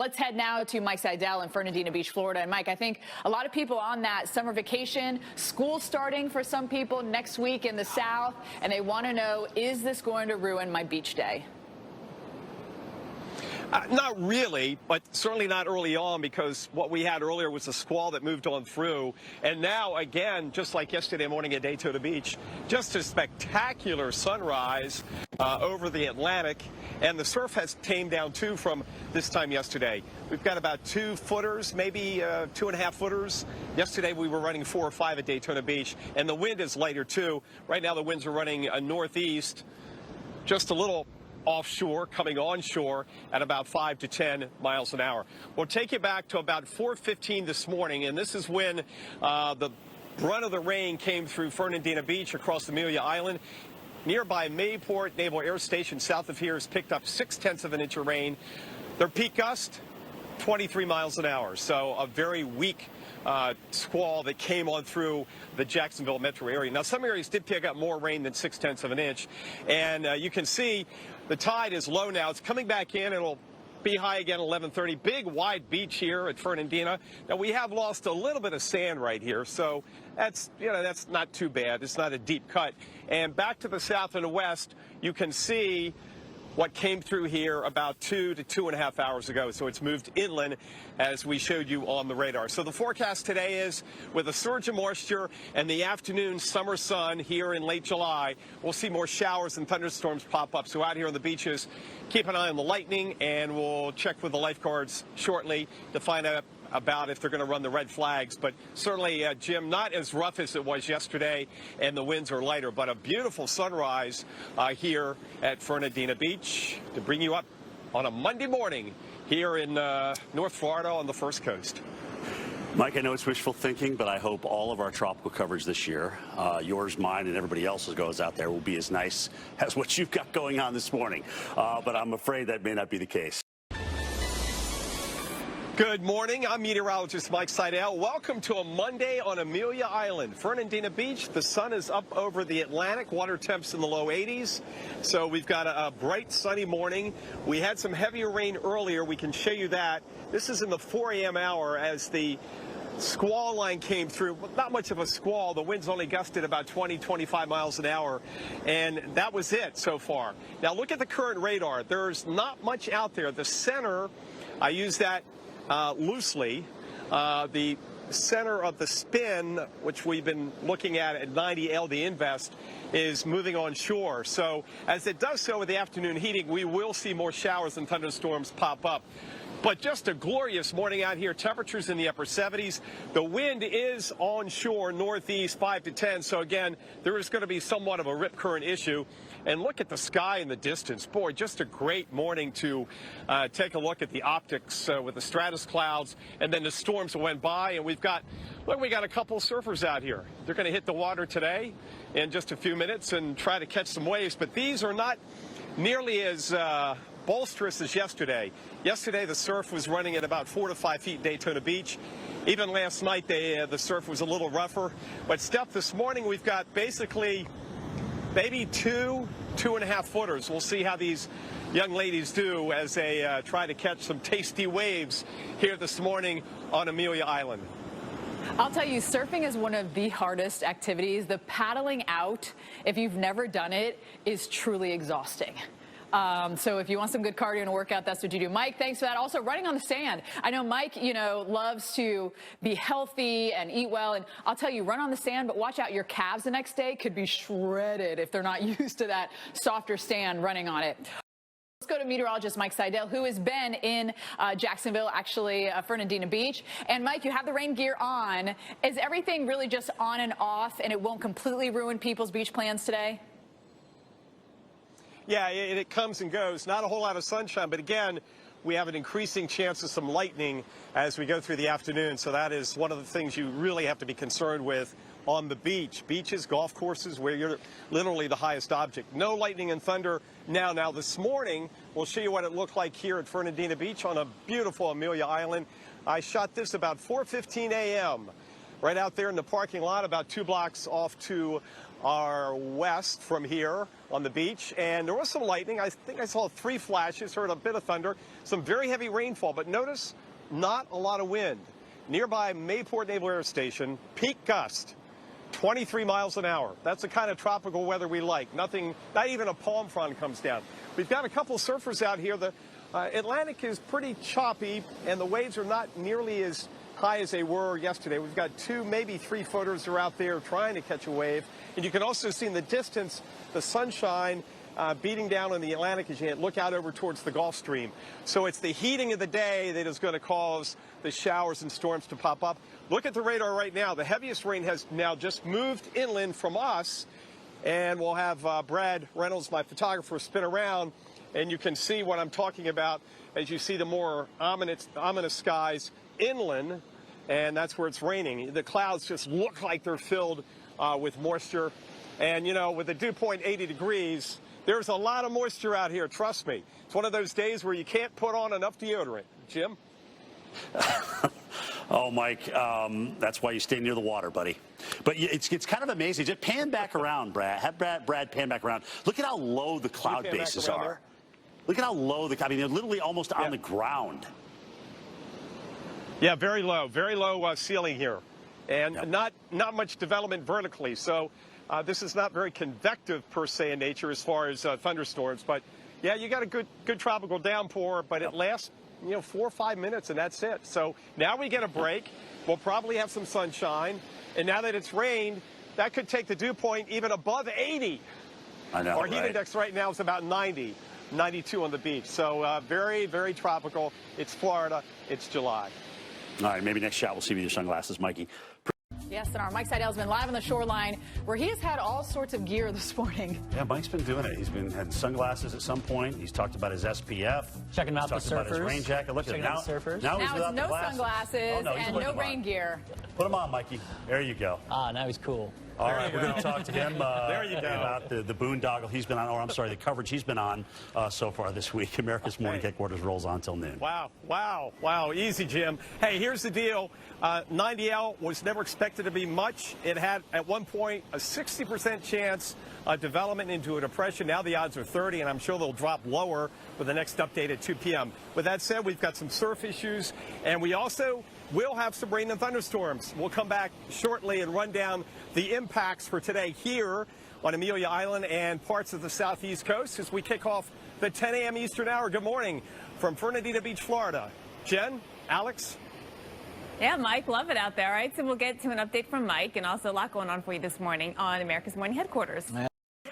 Let's head now to Mike Seidel in Fernandina Beach, Florida. And Mike, I think a lot of people on that summer vacation, school starting for some people next week in the South, and they want to know, is this going to ruin my beach day? Not really, but certainly not early on, because what we had earlier was a squall that moved on through. And now, again, just like yesterday morning at Daytona Beach, just a spectacular sunrise over the Atlantic. And the surf has tamed down, too, from this time yesterday. We've got about 2 footers, maybe 2.5 footers. Yesterday, we were running 4 or 5 at Daytona Beach. And the wind is lighter, too. Right now, the winds are running northeast, just a little offshore, coming onshore at about 5 to 10 miles an hour. We'll take you back to about 4:15 this morning, and this is when the brunt of the rain came through Fernandina Beach across Amelia Island. Nearby Mayport Naval Air Station south of here has picked up 0.6 of an inch of rain. Their peak gust, 23 miles an hour, so a very weak squall that came on through the Jacksonville metro area. Now, some areas did pick up more rain than 0.6 of an inch, and you can see the tide is low now. It's coming back in. It'll be high again at 11:30. Big, wide beach here at Fernandina. Now, we have lost a little bit of sand right here, so that's not too bad. It's not a deep cut. And back to the south and the west, you can see what came through here about 2 to 2.5 hours ago. So it's moved inland, as we showed you on the radar. So the forecast today is, with a surge of moisture and the afternoon summer sun here in late July, we'll see more showers and thunderstorms pop up. So out here on the beaches, keep an eye on the lightning, and we'll check with the lifeguards shortly to find out about if they're going to run the red flags. But certainly, Jim, not as rough as it was yesterday, and the winds are lighter, but a beautiful sunrise here at Fernandina Beach to bring you up on a Monday morning here in North Florida on the First Coast. Mike, I know it's wishful thinking, but I hope all of our tropical coverage this year, yours, mine, and everybody else's goes out there, will be as nice as what you've got going on this morning. But I'm afraid that may not be the case. Good morning. I'm meteorologist Mike Seidel. Welcome to a Monday on Amelia Island, Fernandina Beach. The sun is up over the Atlantic. Water temps in the low 80s. So we've got a bright, sunny morning. We had some heavier rain earlier. We can show you that. This is in the 4 a.m. hour as the squall line came through. Not much of a squall. The winds only gusted about 20, 25 miles an hour. And that was it so far. Now look at the current radar. There's not much out there. The center, I use that loosely, the center of the spin, which we've been looking at 90 LD invest, is moving on shore. So as it does so with the afternoon heating, we will see more showers and thunderstorms pop up. But just a glorious morning out here. Temperatures in the upper 70s. The wind is onshore, northeast 5 to 10. So again, there is going to be somewhat of a rip current issue. And look at the sky in the distance. Boy, just a great morning to take a look at the optics with the stratus clouds and then the storms that went by. And we've got, look, we got a couple surfers out here. They're going to hit the water today in just a few minutes and try to catch some waves. But these are not nearly as boisterous as yesterday. Yesterday, the surf was running at about 4 to 5 feet in Daytona Beach. Even last night, the surf was a little rougher. But, Steph, this morning we've got basically maybe 2.5 footers. We'll see how these young ladies do as they try to catch some tasty waves here this morning on Amelia Island. I'll tell you, surfing is one of the hardest activities. The paddling out, if you've never done it, is truly exhausting. So if you want some good cardio and workout, that's what you do. Mike, thanks for that. Also, running on the sand. I know Mike, loves to be healthy and eat well. And I'll tell you, run on the sand, but watch out. Your calves the next day could be shredded if they're not used to that softer sand running on it. Let's go to meteorologist Mike Seidel, who has been in Jacksonville, actually Fernandina Beach. And Mike, you have the rain gear on. Is everything really just on and off, and it won't completely ruin people's beach plans today? Yeah, it comes and goes. Not a whole lot of sunshine, but again, we have an increasing chance of some lightning as we go through the afternoon. So that is one of the things you really have to be concerned with on the beach. Beaches, golf courses, where you're literally the highest object. No lightning and thunder now. Now, this morning, we'll show you what it looked like here at Fernandina Beach on a beautiful Amelia Island. I shot this about 4:15 a.m. right out there in the parking lot, about 2 blocks off to are west from here on the beach, and there was some lightning. I think I saw 3 flashes, heard a bit of thunder, some very heavy rainfall, but notice not a lot of wind. Nearby Mayport Naval Air Station, peak gust, 23 miles an hour. That's the kind of tropical weather we like. Nothing, not even a palm frond comes down. We've got a couple of surfers out here. The Atlantic is pretty choppy, and the waves are not nearly as high as they were yesterday. We've got 2, maybe 3 footers are out there trying to catch a wave. And you can also see in the distance the sunshine beating down on the Atlantic as you look out over towards the Gulf Stream. So it's the heating of the day that is going to cause the showers and storms to pop up. Look at the radar right now. The heaviest rain has now just moved inland from us. And we'll have Brad Reynolds, my photographer, spin around. And you can see what I'm talking about as you see the more ominous skies inland, and that's where it's raining. The clouds just look like they're filled with moisture. And, you know, with the dew point 80 degrees, there's a lot of moisture out here, trust me. It's one of those days where you can't put on enough deodorant. Jim? Oh, Mike, that's why you stay near the water, buddy. But it's kind of amazing. Just pan back around, Brad. Have Brad pan back around. Look at how low the cloud bases are. There? Look at how low I mean, they're literally almost on the ground. Yeah, very low ceiling here, and not much development vertically. So this is not very convective per se in nature as far as thunderstorms. But yeah, you got a good tropical downpour, but it lasts 4 or 5 minutes, and that's it. So now we get a break. We'll probably have some sunshine, and now that it's rained, that could take the dew point even above 80. I know. Our heat index right now is about 90. 92 on the beach. So very, very tropical. It's Florida. It's July. All right, maybe next shot we'll see you with your sunglasses, Mikey. Yes, and our Mike Seidel's been live on the shoreline where he has had all sorts of gear this morning. Yeah, Mike's been doing it. He's had sunglasses at some point. He's talked about his SPF. Checking out the surfers. About his rain jacket. Look at now. Surfers. Now he's without no the glasses. Sunglasses and no rain gear. Put them on, Mikey. There you go. Ah, now he's cool. All right, we're going to talk to him about the boondoggle he's been on, or I'm sorry, the coverage he's been on so far this week. America's Morning Headquarters rolls on until noon. Wow. Easy, Jim. Hey, here's the deal. 90L was never expected to be much. It had, at one point, a 60% chance of development into a depression. Now the odds are 30, and I'm sure they'll drop lower with the next update at 2 p.m. With that said, we've got some surf issues, and we also will have some rain and thunderstorms. We'll come back shortly and run down the impacts for today here on Amelia Island and parts of the southeast coast as we kick off the 10 a.m. Eastern hour. Good morning from Fernandina Beach, Florida. Jen, Alex? Yeah, Mike, love it out there. All right, so we'll get to an update from Mike, and also a lot going on for you this morning on America's Morning Headquarters.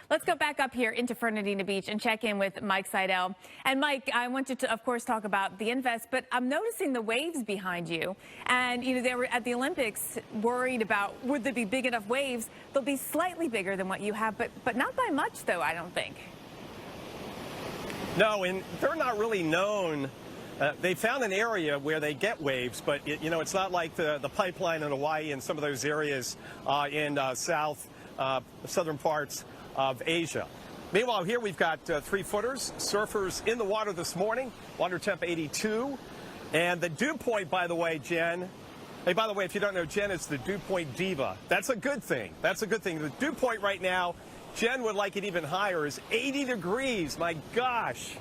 Let's go back up here into Fernandina Beach and check in with Mike Seidel. And Mike, I wanted to, of course, talk about the invest, but I'm noticing the waves behind you. And, they were at the Olympics worried about would there be big enough waves. They'll be slightly bigger than what you have, but not by much, though, I don't think. No, and they're not really known. They found an area where they get waves, but, it's not like the pipeline in Hawaii and some of those areas in southern parts of Asia. Meanwhile, here we've got 3-footers, surfers in the water this morning, water temp 82. And the dew point, by the way, Jen, hey, by the way, if you don't know Jen, it's the dew point diva. That's a good thing. The dew point right now, Jen would like it even higher, is 80 degrees. My gosh.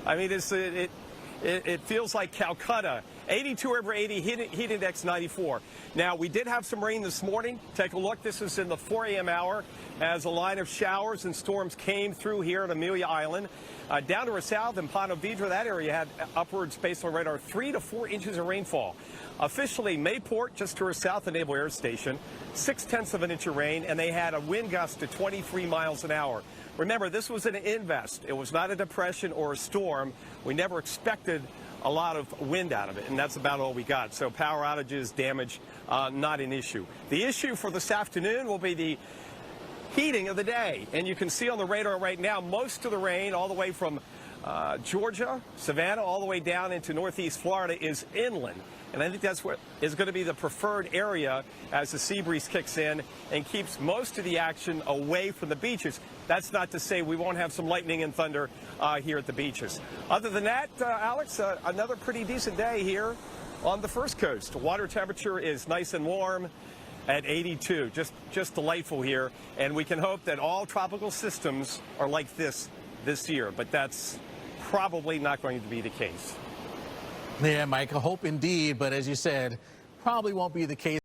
I mean, it feels like Calcutta. 82 over 80, heat index 94. Now, we did have some rain this morning. Take a look. This is in the 4 a.m. hour as a line of showers and storms came through here at Amelia Island. Down to our south in Ponte Vedra, that area had upwards, based on radar, 3 to 4 inches of rainfall. Officially, Mayport, just to our south, the Naval Air Station, 0.6 of an inch of rain, and they had a wind gust to 23 miles an hour. Remember, this was an invest. It was not a depression or a storm. We never expected a lot of wind out of it, and that's about all we got. So power outages, damage, not an issue. The issue for this afternoon will be the heating of the day. And you can see on the radar right now, most of the rain all the way from Georgia, Savannah, all the way down into northeast Florida is inland. And I think that's what is going to be the preferred area as the sea breeze kicks in and keeps most of the action away from the beaches. That's not to say we won't have some lightning and thunder here at the beaches. Other than that, Alex, another pretty decent day here on the First Coast. Water temperature is nice and warm. at 82. Just delightful here. And we can hope that all tropical systems are like this year, but that's probably not going to be the case. Yeah, Mike, I hope indeed, but as you said, probably won't be the case.